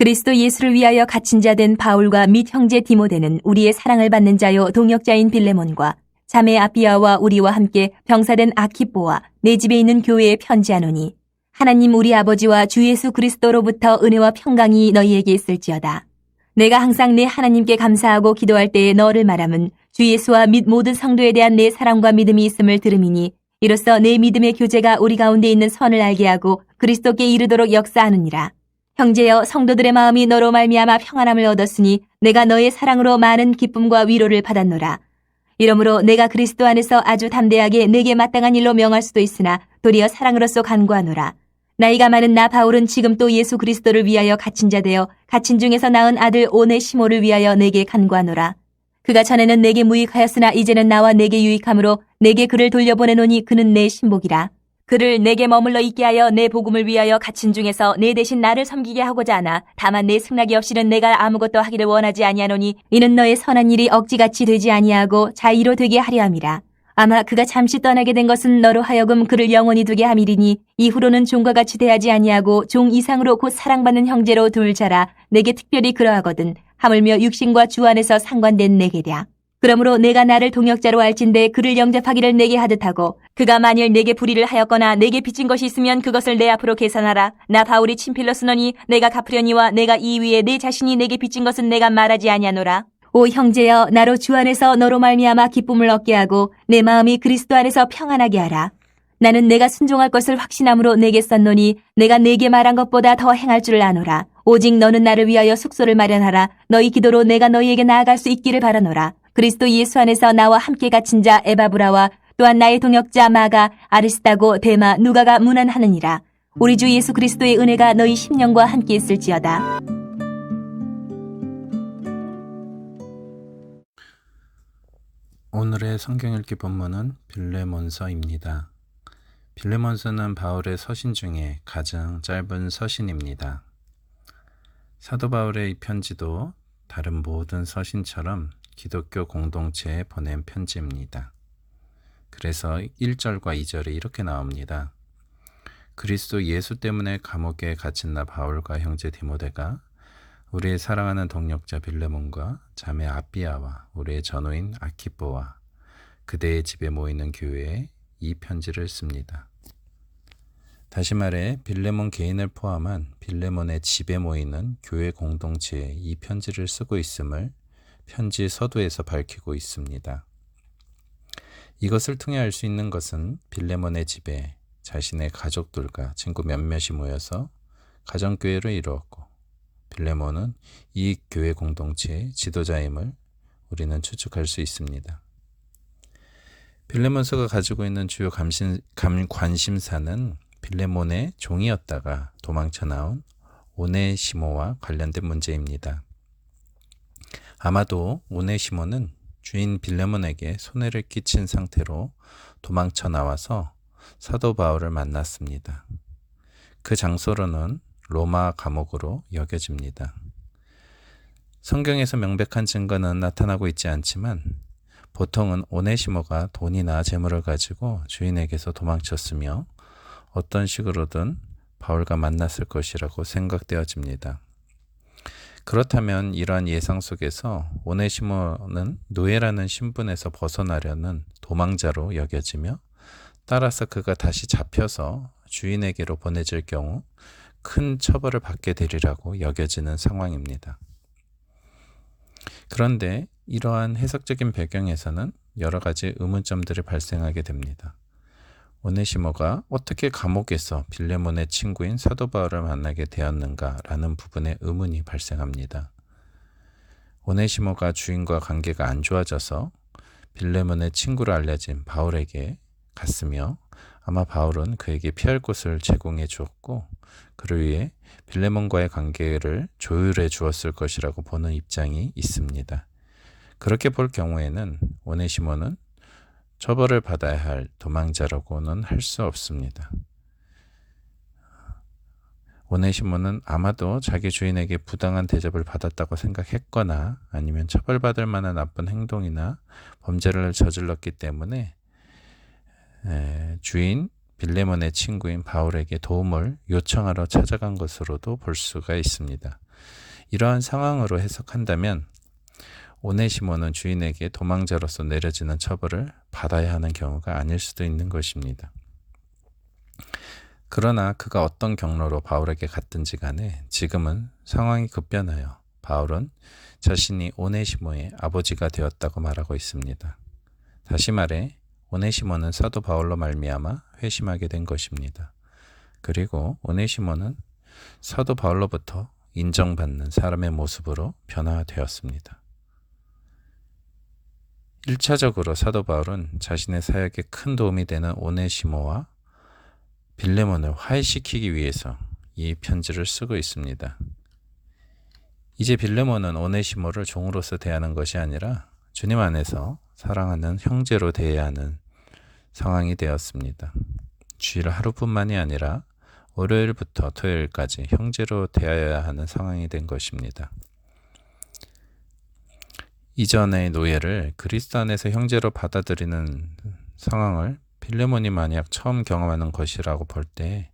그리스도 예수를 위하여 갇힌 자 된 바울과 및 형제 디모데는 우리의 사랑을 받는 자요 동역자인 빌레몬과 자매 아비아와 우리와 함께 병사된 아키뽀와 내 집에 있는 교회에 편지하노니 하나님 우리 아버지와 주 예수 그리스도로부터 은혜와 평강이 너희에게 있을지어다. 내가 항상 내 하나님께 감사하고 기도할 때에 너를 말함은 주 예수와 및 모든 성도에 대한 내 사랑과 믿음이 있음을 들음이니 이로써 내 믿음의 교제가 우리 가운데 있는 선을 알게 하고 그리스도께 이르도록 역사하느니라. 형제여 성도들의 마음이 너로 말미암아 평안함을 얻었으니 내가 너의 사랑으로 많은 기쁨과 위로를 받았노라. 이러므로 내가 그리스도 안에서 아주 담대하게 내게 마땅한 일로 명할 수도 있으나 도리어 사랑으로서 간구하노라. 나이가 많은 나 바울은 지금 또 예수 그리스도를 위하여 갇힌 자 되어 갇힌 중에서 낳은 아들 오네시모를 위하여 내게 간구하노라. 그가 전에는 내게 무익하였으나 이제는 나와 내게 유익함으로 내게 그를 돌려보내노니 그는 내 신복이라. 그를 내게 머물러 있게 하여 내 복음을 위하여 갇힌 중에서 내 대신 나를 섬기게 하고자 하나 다만 내 승낙이 없이는 내가 아무것도 하기를 원하지 아니하노니 이는 너의 선한 일이 억지같이 되지 아니하고 자의로 되게 하려 함이라. 아마 그가 잠시 떠나게 된 것은 너로 하여금 그를 영원히 두게 함이리니 이후로는 종과 같이 대하지 아니하고 종 이상으로 곧 사랑받는 형제로 둘 자라 내게 특별히 그러하거든 하물며 육신과 주 안에서 상관된 내게랴. 그러므로 내가 나를 동역자로 알진대 그를 영접하기를 내게 하듯하고 그가 만일 내게 불의를 하였거나 내게 빚진 것이 있으면 그것을 내 앞으로 계산하라. 나 바울이 친필로 쓰노니 내가 갚으려니와 내가 이 위에 내 자신이 내게 빚진 것은 내가 말하지 아니하노라. 오 형제여 나로 주 안에서 너로 말미암아 기쁨을 얻게 하고 내 마음이 그리스도 안에서 평안하게 하라. 나는 내가 순종할 것을 확신함으로 내게 썼노니 내가 내게 말한 것보다 더 행할 줄 아노라. 오직 너는 나를 위하여 숙소를 마련하라. 너희 기도로 내가 너희에게 나아갈 수 있기를 바라노라. 그리스도 예수 안에서 나와 함께 갇힌 자 에바브라와 또한 나의 동역자 마가, 아리스다고, 데마, 누가가 문안하느니라. 우리 주 예수 그리스도의 은혜가 너희 심령과 함께 있을지어다. 오늘의 성경 읽기 본문은 빌레몬서입니다. 빌레몬서는 바울의 서신 중에 가장 짧은 서신입니다. 사도 바울의 이 편지도 다른 모든 서신처럼 기독교 공동체에 보낸 편지입니다. 그래서 1절과 2절이 이렇게 나옵니다. 그리스도 예수 때문에 감옥에 갇힌 나 바울과 형제 디모데가 우리의 사랑하는 동역자 빌레몬과 자매 아비아와 우리의 전우인 아키뽀와 그대의 집에 모이는 교회에 이 편지를 씁니다. 다시 말해 빌레몬 개인을 포함한 빌레몬의 집에 모이는 교회 공동체에 이 편지를 쓰고 있음을 편지 서두에서 밝히고 있습니다. 이것을 통해 알 수 있는 것은 빌레몬의 집에 자신의 가족들과 친구 몇몇이 모여서 가정교회를 이루었고 빌레몬은 이 교회 공동체의 지도자임을 우리는 추측할 수 있습니다. 빌레몬서가 가지고 있는 주요 관심사는 빌레몬의 종이었다가 도망쳐 나온 오네시모와 관련된 문제입니다. 아마도 오네시모는 주인 빌레몬에게 손해를 끼친 상태로 도망쳐 나와서 사도 바울을 만났습니다. 그 장소로는 로마 감옥으로 여겨집니다. 성경에서 명백한 증거는 나타나고 있지 않지만 보통은 오네시모가 돈이나 재물을 가지고 주인에게서 도망쳤으며 어떤 식으로든 바울과 만났을 것이라고 생각되어집니다. 그렇다면 이러한 예상 속에서 오네시모는 노예라는 신분에서 벗어나려는 도망자로 여겨지며 따라서 그가 다시 잡혀서 주인에게로 보내질 경우 큰 처벌을 받게 되리라고 여겨지는 상황입니다. 그런데 이러한 해석적인 배경에서는 여러 가지 의문점들이 발생하게 됩니다. 오네시모가 어떻게 감옥에서 빌레몬의 친구인 사도 바울을 만나게 되었는가라는 부분에 의문이 발생합니다. 오네시모가 주인과 관계가 안 좋아져서 빌레몬의 친구로 알려진 바울에게 갔으며 아마 바울은 그에게 피할 곳을 제공해 주었고 그를 위해 빌레몬과의 관계를 조율해 주었을 것이라고 보는 입장이 있습니다. 그렇게 볼 경우에는 오네시모는 처벌을 받아야 할 도망자라고는 할 수 없습니다. 오네시모는 아마도 자기 주인에게 부당한 대접을 받았다고 생각했거나 아니면 처벌받을 만한 나쁜 행동이나 범죄를 저질렀기 때문에 주인 빌레몬의 친구인 바울에게 도움을 요청하러 찾아간 것으로도 볼 수가 있습니다. 이러한 상황으로 해석한다면 오네시모는 주인에게 도망자로서 내려지는 처벌을 받아야 하는 경우가 아닐 수도 있는 것입니다. 그러나 그가 어떤 경로로 바울에게 갔든지 간에 지금은 상황이 급변하여 바울은 자신이 오네시모의 아버지가 되었다고 말하고 있습니다. 다시 말해 오네시모는 사도 바울로 말미암아 회심하게 된 것입니다. 그리고 오네시모는 사도 바울로부터 인정받는 사람의 모습으로 변화되었습니다. 1차적으로 사도 바울은 자신의 사역에 큰 도움이 되는 오네시모와 빌레몬을 화해시키기 위해서 이 편지를 쓰고 있습니다. 이제 빌레몬은 오네시모를 종으로서 대하는 것이 아니라 주님 안에서 사랑하는 형제로 대해야 하는 상황이 되었습니다. 주일 하루뿐만이 아니라 월요일부터 토요일까지 형제로 대하여야 하는 상황이 된 것입니다. 이전의 노예를 그리스도 안에서 형제로 받아들이는 상황을 빌레몬이 만약 처음 경험하는 것이라고 볼 때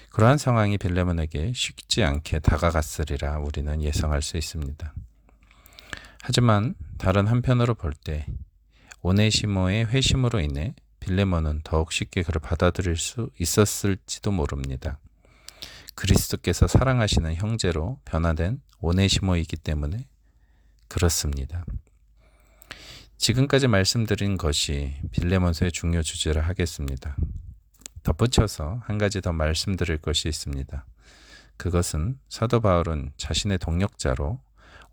그러한 상황이 빌레몬에게 쉽지 않게 다가갔으리라 우리는 예상할 수 있습니다. 하지만 다른 한편으로 볼 때 오네시모의 회심으로 인해 빌레몬은 더욱 쉽게 그를 받아들일 수 있었을지도 모릅니다. 그리스도께서 사랑하시는 형제로 변화된 오네시모이기 때문에 그렇습니다. 지금까지 말씀드린 것이 빌레몬서의 중요 주제를 하겠습니다. 덧붙여서 한 가지 더 말씀드릴 것이 있습니다. 그것은 사도 바울은 자신의 동역자로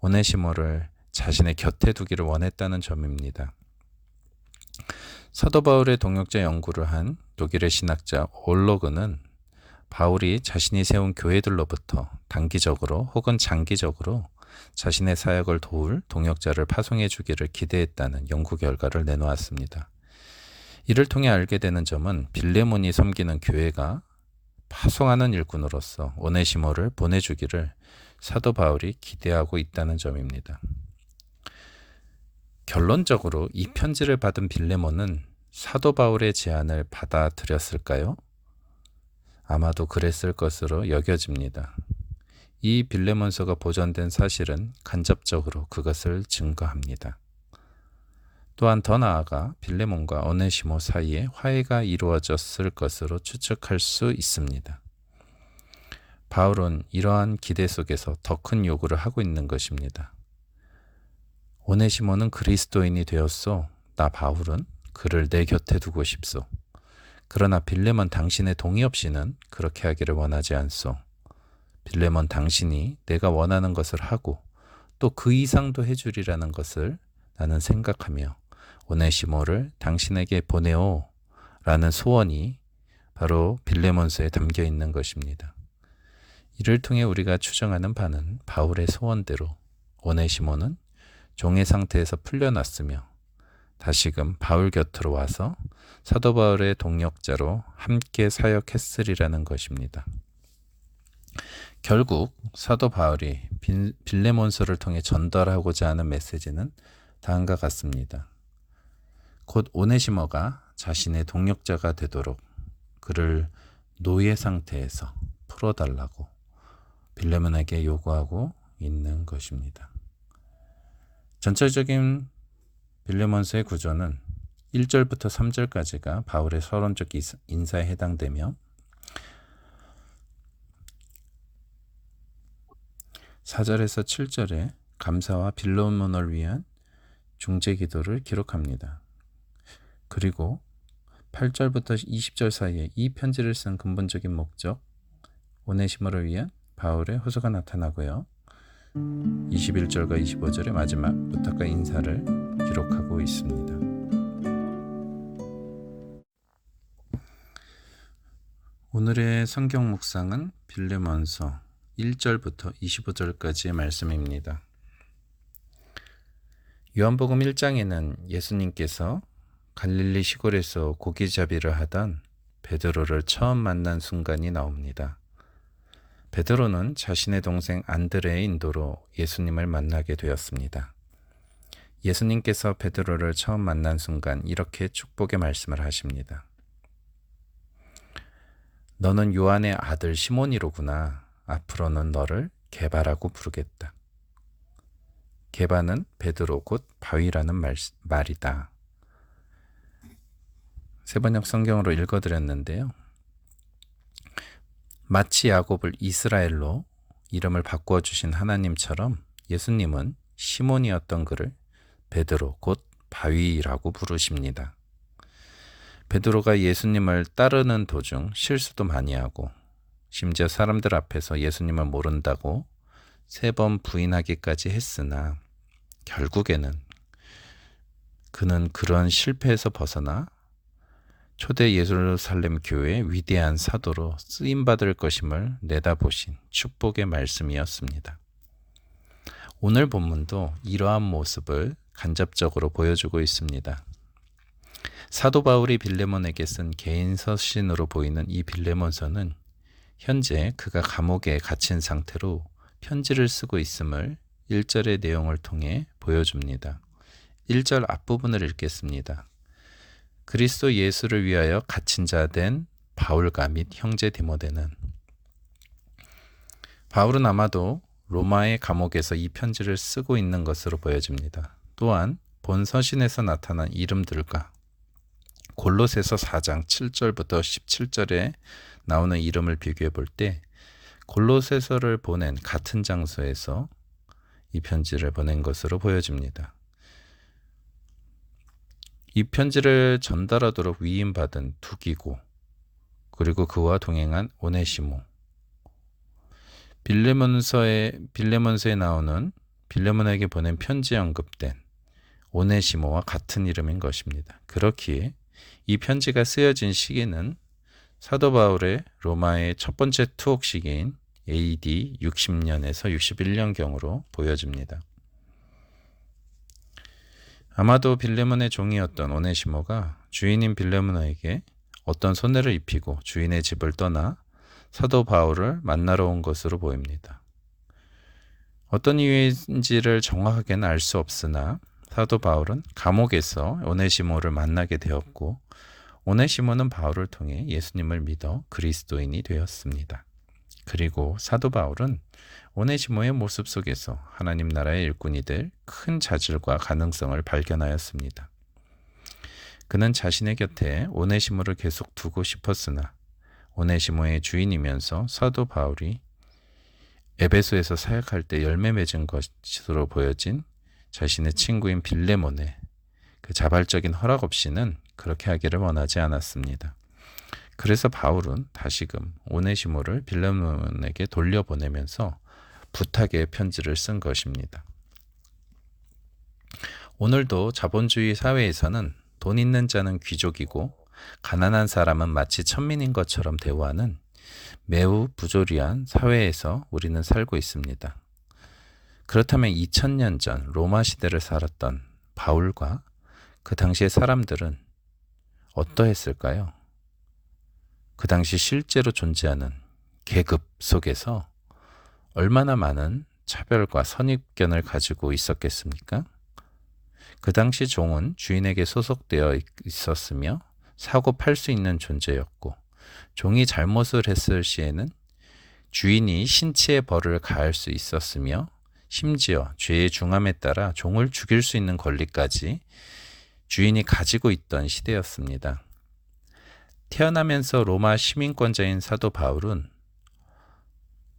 오네시모를 자신의 곁에 두기를 원했다는 점입니다. 사도 바울의 동역자 연구를 한 독일의 신학자 올로그는 바울이 자신이 세운 교회들로부터 단기적으로 혹은 장기적으로 자신의 사역을 도울 동역자를 파송해 주기를 기대했다는 연구 결과를 내놓았습니다. 이를 통해 알게 되는 점은 빌레몬이 섬기는 교회가 파송하는 일꾼으로서 오네시모를 보내주기를 사도 바울이 기대하고 있다는 점입니다. 결론적으로 이 편지를 받은 빌레몬은 사도 바울의 제안을 받아들였을까요? 아마도 그랬을 것으로 여겨집니다. 이 빌레몬서가 보존된 사실은 간접적으로 그것을 증거합니다. 또한 더 나아가 빌레몬과 오네시모 사이에 화해가 이루어졌을 것으로 추측할 수 있습니다. 바울은 이러한 기대 속에서 더 큰 요구를 하고 있는 것입니다. 오네시모는 그리스도인이 되었소. 나 바울은 그를 내 곁에 두고 싶소. 그러나 빌레몬 당신의 동의 없이는 그렇게 하기를 원하지 않소. 빌레몬 당신이 내가 원하는 것을 하고 또 그 이상도 해주리라는 것을 나는 생각하며 오네시모를 당신에게 보내오 라는 소원이 바로 빌레몬서에 담겨 있는 것입니다. 이를 통해 우리가 추정하는 바는 바울의 소원대로 오네시모는 종의 상태에서 풀려났으며 다시금 바울 곁으로 와서 사도 바울의 동역자로 함께 사역했으리라는 것입니다. 결국 사도 바울이 빌레몬서를 통해 전달하고자 하는 메시지는 다음과 같습니다. 곧 오네시모가 자신의 동역자가 되도록 그를 노예 상태에서 풀어달라고 빌레몬에게 요구하고 있는 것입니다. 전체적인 빌레몬서의 구조는 1절부터 3절까지가 바울의 서론적 인사에 해당되며 4절에서 7절에 감사와 빌레몬을 위한 중재 기도를 기록합니다. 그리고 8절부터 20절 사이에 이 편지를 쓴 근본적인 목적, 오네시모를 위한 바울의 호소가 나타나고요. 21절과 25절의 마지막 부탁과 인사를 기록하고 있습니다. 오늘의 성경 묵상은 빌레몬서 1절부터 25절까지의 말씀입니다. 요한복음 1장에는 예수님께서 갈릴리 시골에서 고기잡이를 하던 베드로를 처음 만난 순간이 나옵니다. 베드로는 자신의 동생 안드레의 인도로 예수님을 만나게 되었습니다. 예수님께서 베드로를 처음 만난 순간 이렇게 축복의 말씀을 하십니다. 너는 요한의 아들 시몬이로구나. 앞으로는 너를 게바라고 부르겠다. 게바는 베드로 곧 바위라는 말이다. 세번역 성경으로 읽어드렸는데요. 마치 야곱을 이스라엘로 이름을 바꾸어 주신 하나님처럼 예수님은 시몬이었던 그를 베드로 곧 바위라고 부르십니다. 베드로가 예수님을 따르는 도중 실수도 많이 하고 심지어 사람들 앞에서 예수님을 모른다고 3번 부인하기까지 했으나 결국에는 그는 그런 실패에서 벗어나 초대 예루살렘 교회의 위대한 사도로 쓰임받을 것임을 내다보신 축복의 말씀이었습니다. 오늘 본문도 이러한 모습을 간접적으로 보여주고 있습니다. 사도 바울이 빌레몬에게 쓴 개인 서신으로 보이는 이 빌레몬서는 현재 그가 감옥에 갇힌 상태로 편지를 쓰고 있음을 1절의 내용을 통해 보여줍니다. 1절 앞부분을 읽겠습니다. 그리스도 예수를 위하여 갇힌 자 된 바울과 및 형제 디모데는. 바울은 아마도 로마의 감옥에서 이 편지를 쓰고 있는 것으로 보여집니다. 또한 본 서신에서 나타난 이름들과 골로새서 4장 7절부터 17절에 나오는 이름을 비교해 볼 때 골로새서를 보낸 같은 장소에서 이 편지를 보낸 것으로 보여집니다. 이 편지를 전달하도록 위임받은 두기고, 그리고 그와 동행한 오네시모, 빌레몬서에 나오는 빌레몬에게 보낸 편지에 언급된 오네시모와 같은 이름인 것입니다. 그렇기에 이 편지가 쓰여진 시기는 사도 바울의 로마의 첫 번째 투옥 시기인 AD 60년에서 61년경으로 보여집니다. 아마도 빌레몬의 종이었던 오네시모가 주인인 빌레몬에게 어떤 손해를 입히고 주인의 집을 떠나 사도 바울을 만나러 온 것으로 보입니다. 어떤 이유인지를 정확하게는 알 수 없으나 사도 바울은 감옥에서 오네시모를 만나게 되었고 오네시모는 바울을 통해 예수님을 믿어 그리스도인이 되었습니다. 그리고 사도 바울은 오네시모의 모습 속에서 하나님 나라의 일꾼이 될 큰 자질과 가능성을 발견하였습니다. 그는 자신의 곁에 오네시모를 계속 두고 싶었으나 오네시모의 주인이면서 사도 바울이 에베소에서 사역할 때 열매 맺은 것으로 보여진 자신의 친구인 빌레몬의 그 자발적인 허락 없이는 그렇게 하기를 원하지 않았습니다. 그래서 바울은 다시금 오네시모를 빌레몬에게 돌려보내면서 부탁의 편지를 쓴 것입니다. 오늘도 자본주의 사회에서는 돈 있는 자는 귀족이고 가난한 사람은 마치 천민인 것처럼 대우하는 매우 부조리한 사회에서 우리는 살고 있습니다. 그렇다면 2000년 전 로마 시대를 살았던 바울과 그 당시의 사람들은 어떠했을까요? 그 당시 실제로 존재하는 계급 속에서 얼마나 많은 차별과 선입견을 가지고 있었겠습니까? 그 당시 종은 주인에게 소속되어 있었으며 사고 팔 수 있는 존재였고 종이 잘못을 했을 시에는 주인이 신체의 벌을 가할 수 있었으며 심지어 죄의 중함에 따라 종을 죽일 수 있는 권리까지 주인이 가지고 있던 시대였습니다. 태어나면서 로마 시민권자인 사도 바울은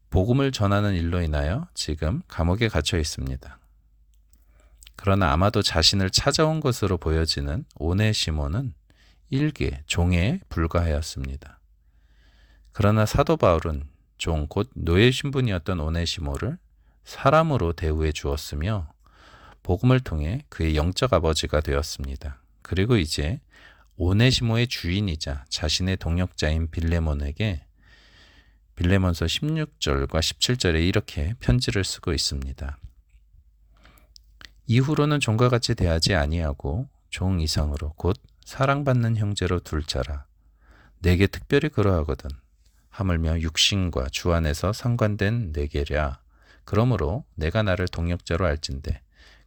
복음을 전하는 일로 인하여 지금 감옥에 갇혀 있습니다. 그러나 아마도 자신을 찾아온 것으로 보여지는 오네시모는 일개 종에 불과하였습니다. 그러나 사도 바울은 종 곧 노예 신분이었던 오네시모를 사람으로 대우해 주었으며 복음을 통해 그의 영적 아버지가 되었습니다. 그리고 이제 오네시모의 주인이자 자신의 동역자인 빌레몬에게 빌레몬서 16절과 17절에 이렇게 편지를 쓰고 있습니다. 이후로는 종과 같이 대하지 아니하고 종 이상으로 곧 사랑받는 형제로 둘 자라. 내게 특별히 그러하거든. 하물며 육신과 주 안에서 상관된 내게랴. 그러므로 내가 나를 동역자로 알진대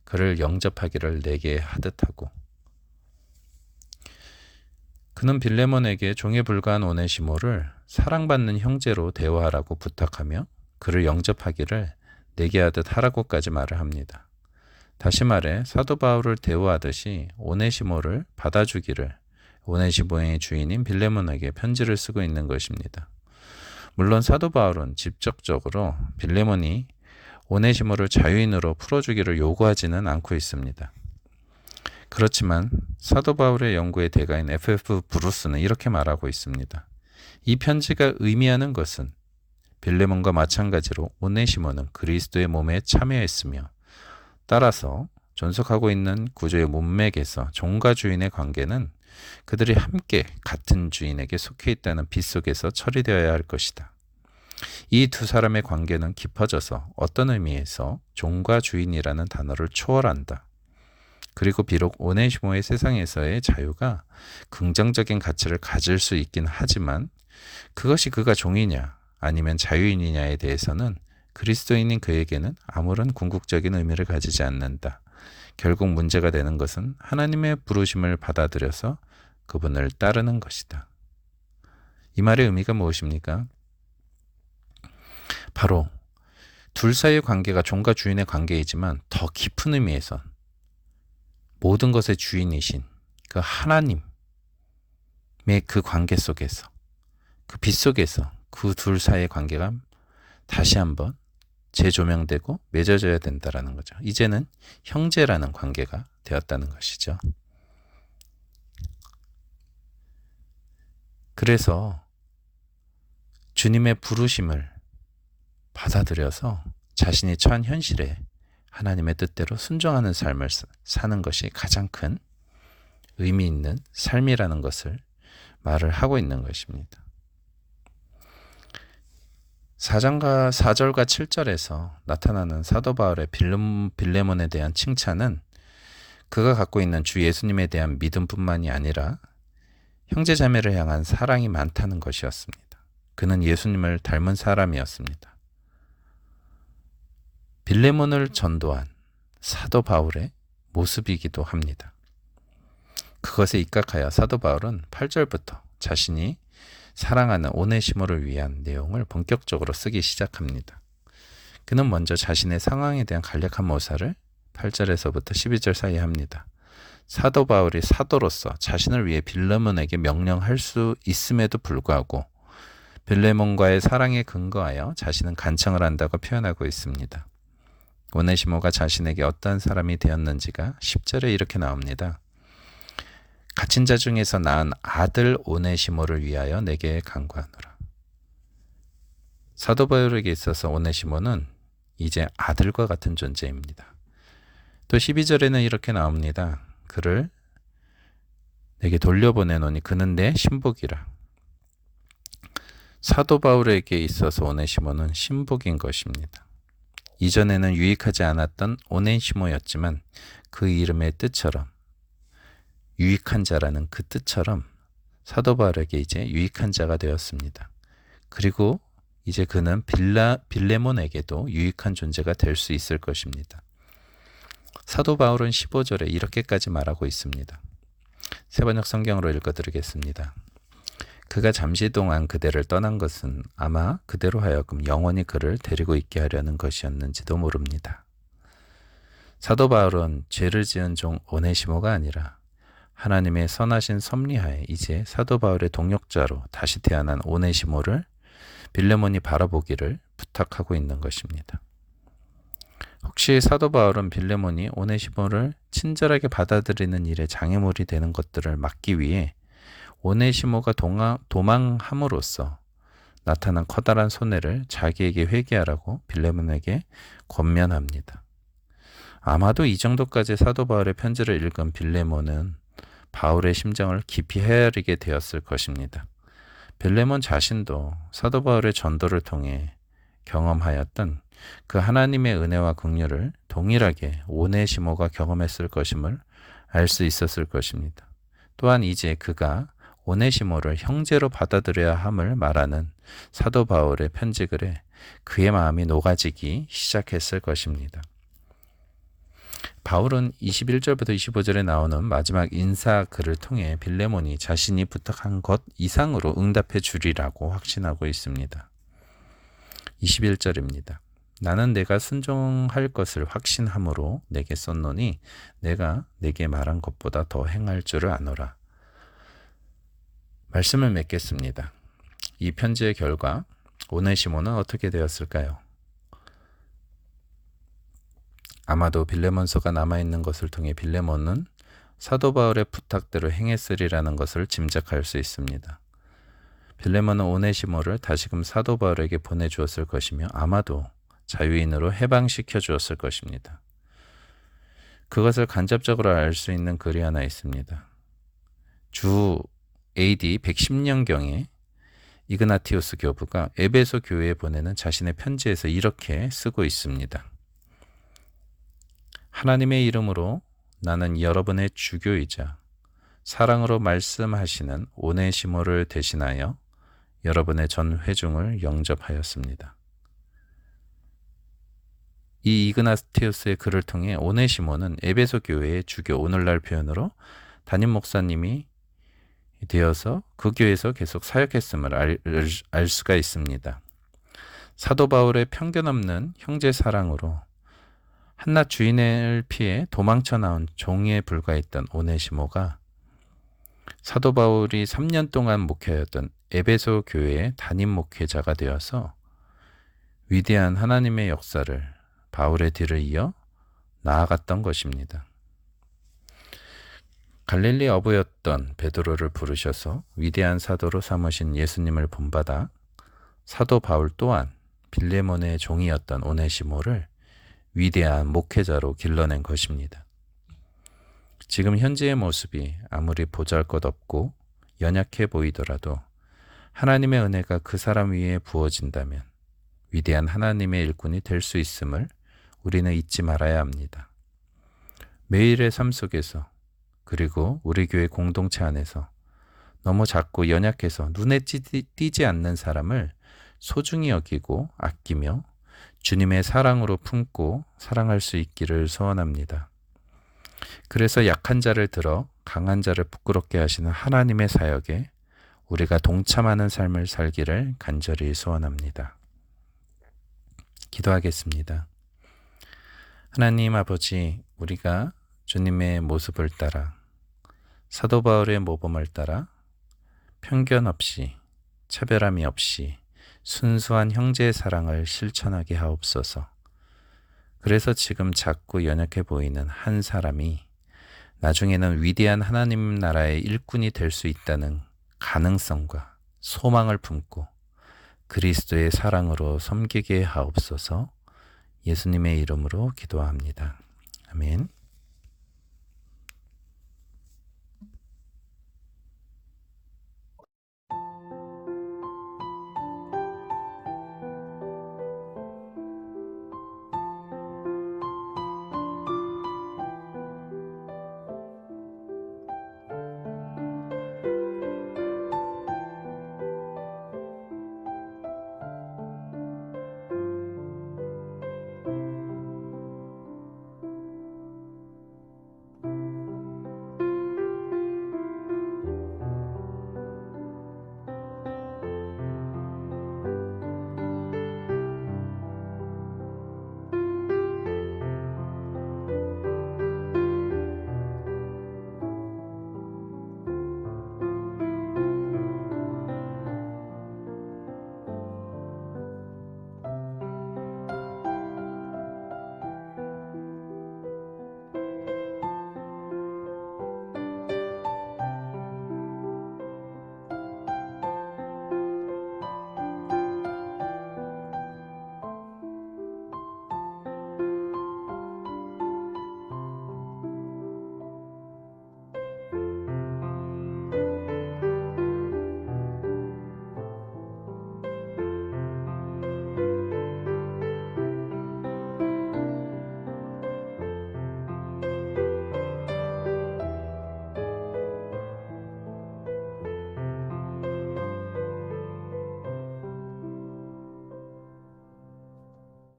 그를 영접하기를 내게 하듯하고. 그는 빌레몬에게 종에 불과한 오네시모를 사랑받는 형제로 대우하라고 부탁하며 그를 영접하기를 내게 하듯 하라고까지 말을 합니다. 다시 말해 사도 바울을 대우하듯이 오네시모를 받아주기를 오네시모의 주인인 빌레몬에게 편지를 쓰고 있는 것입니다. 물론 사도 바울은 직접적으로 빌레몬이 오네시모를 자유인으로 풀어주기를 요구하지는 않고 있습니다. 그렇지만 사도 바울의 연구의 대가인 F.F. 브루스는 이렇게 말하고 있습니다. 이 편지가 의미하는 것은 빌레몬과 마찬가지로 오네시모는 그리스도의 몸에 참여했으며 따라서 존속하고 있는 구조의 문맥에서 종과 주인의 관계는 그들이 함께 같은 주인에게 속해 있다는 빚 속에서 처리되어야 할 것이다. 이 두 사람의 관계는 깊어져서 어떤 의미에서 종과 주인이라는 단어를 초월한다. 그리고 비록 오네시모의 세상에서의 자유가 긍정적인 가치를 가질 수 있긴 하지만 그것이 그가 종이냐 아니면 자유인이냐에 대해서는 그리스도인인 그에게는 아무런 궁극적인 의미를 가지지 않는다. 결국 문제가 되는 것은 하나님의 부르심을 받아들여서 그분을 따르는 것이다. 이 말의 의미가 무엇입니까? 바로 둘 사이의 관계가 종과 주인의 관계이지만 더 깊은 의미에선 모든 것의 주인이신 그 하나님의 그 관계 속에서 그 빛 속에서 그 둘 사이의 관계가 다시 한번 재조명되고 맺어져야 된다라는 거죠. 이제는 형제라는 관계가 되었다는 것이죠. 그래서 주님의 부르심을 받아들여서 자신이 처한 현실에 하나님의 뜻대로 순종하는 삶을 사는 것이 가장 큰 의미 있는 삶이라는 것을 말을 하고 있는 것입니다. 4절과 7절에서 나타나는 사도 바울의 빌레몬에 대한 칭찬은 그가 갖고 있는 주 예수님에 대한 믿음뿐만이 아니라 형제 자매를 향한 사랑이 많다는 것이었습니다. 그는 예수님을 닮은 사람이었습니다. 빌레몬을 전도한 사도 바울의 모습이기도 합니다. 그것에 입각하여 사도 바울은 8절부터 자신이 사랑하는 오네시모를 위한 내용을 본격적으로 쓰기 시작합니다. 그는 먼저 자신의 상황에 대한 간략한 묘사를 8절에서부터 12절 사이에 합니다. 사도 바울이 사도로서 자신을 위해 빌레몬에게 명령할 수 있음에도 불구하고 빌레몬과의 사랑에 근거하여 자신은 간청을 한다고 표현하고 있습니다. 오네시모가 자신에게 어떠한 사람이 되었는지가 10절에 이렇게 나옵니다. 갇힌 자 중에서 낳은 아들 오네시모를 위하여 내게 간구하노라. 사도 바울에게 있어서 오네시모는 이제 아들과 같은 존재입니다. 또 12절에는 이렇게 나옵니다. 그를 내게 돌려보내노니 그는 내 신복이라. 사도 바울에게 있어서 오네시모는 신복인 것입니다. 이전에는 유익하지 않았던 오네시모였지만 그 이름의 뜻처럼 유익한 자라는 그 뜻처럼 사도 바울에게 이제 유익한 자가 되었습니다. 그리고 이제 그는 빌레몬에게도 유익한 존재가 될 수 있을 것입니다. 사도 바울은 15절에 이렇게까지 말하고 있습니다. 세번역 성경으로 읽어드리겠습니다. 그가 잠시 동안 그대를 떠난 것은 아마 그대로 하여금 영원히 그를 데리고 있게 하려는 것이었는지도 모릅니다. 사도 바울은 죄를 지은 종 오네시모가 아니라 하나님의 선하신 섭리하에 이제 사도 바울의 동역자로 다시 태어난 오네시모를 빌레몬이 바라보기를 부탁하고 있는 것입니다. 혹시 사도 바울은 빌레몬이 오네시모를 친절하게 받아들이는 일에 장애물이 되는 것들을 막기 위해 오네시모가 도망함으로써 나타난 커다란 손해를 자기에게 회개하라고 빌레몬에게 권면합니다. 아마도 이 정도까지 사도 바울의 편지를 읽은 빌레몬은 바울의 심정을 깊이 헤아리게 되었을 것입니다. 빌레몬 자신도 사도 바울의 전도를 통해 경험하였던 그 하나님의 은혜와 긍휼을 동일하게 오네시모가 경험했을 것임을 알 수 있었을 것입니다. 또한 이제 그가 오네시모를 형제로 받아들여야 함을 말하는 사도 바울의 편지글에 그의 마음이 녹아지기 시작했을 것입니다. 바울은 21절부터 25절에 나오는 마지막 인사 글을 통해 빌레몬이 자신이 부탁한 것 이상으로 응답해 주리라고 확신하고 있습니다. 21절입니다. 나는 내가 순종할 것을 확신함으로 내게 썼노니 내가 내게 말한 것보다 더 행할 줄을 아노라. 말씀을 맺겠습니다. 이 편지의 결과 오네시모는 어떻게 되었을까요? 아마도 빌레몬서가 남아있는 것을 통해 빌레몬은 사도 바울의 부탁대로 행했으리라는 것을 짐작할 수 있습니다. 빌레몬은 오네시모를 다시금 사도 바울에게 보내주었을 것이며 아마도 자유인으로 해방시켜 주었을 것입니다. 그것을 간접적으로 알 수 있는 글이 하나 있습니다. 주 AD 110년경에 이그나티우스 교부가 에베소 교회에 보내는 자신의 편지에서 이렇게 쓰고 있습니다. 하나님의 이름으로 나는 여러분의 주교이자 사랑으로 말씀하시는 오네시모를 대신하여 여러분의 전 회중을 영접하였습니다. 이 이그나티우스의 글을 통해 오네시모는 에베소 교회의 주교, 오늘날 표현으로 담임 목사님이 되어서 그 교회에서 계속 사역했음을 알 수가 있습니다. 사도 바울의 편견 없는 형제 사랑으로 한낱 주인을 피해 도망쳐 나온 종에 불과했던 오네시모가 사도 바울이 3년 동안 목회하였던 에베소 교회의 담임 목회자가 되어서 위대한 하나님의 역사를 바울의 뒤를 이어 나아갔던 것입니다. 갈릴리 어부였던 베드로를 부르셔서 위대한 사도로 삼으신 예수님을 본받아 사도 바울 또한 빌레몬의 종이었던 오네시모를 위대한 목회자로 길러낸 것입니다. 지금 현재의 모습이 아무리 보잘것없고 연약해 보이더라도 하나님의 은혜가 그 사람 위에 부어진다면 위대한 하나님의 일꾼이 될 수 있음을 우리는 잊지 말아야 합니다. 매일의 삶 속에서 그리고 우리 교회 공동체 안에서 너무 작고 연약해서 눈에 띄지 않는 사람을 소중히 여기고 아끼며 주님의 사랑으로 품고 사랑할 수 있기를 소원합니다. 그래서 약한 자를 들어 강한 자를 부끄럽게 하시는 하나님의 사역에 우리가 동참하는 삶을 살기를 간절히 소원합니다. 기도하겠습니다. 하나님 아버지, 우리가 주님의 모습을 따라 사도 바울의 모범을 따라 편견 없이 차별함이 없이 순수한 형제의 사랑을 실천하게 하옵소서. 그래서 지금 작고 연약해 보이는 한 사람이 나중에는 위대한 하나님 나라의 일꾼이 될 수 있다는 가능성과 소망을 품고 그리스도의 사랑으로 섬기게 하옵소서. 예수님의 이름으로 기도합니다. 아멘.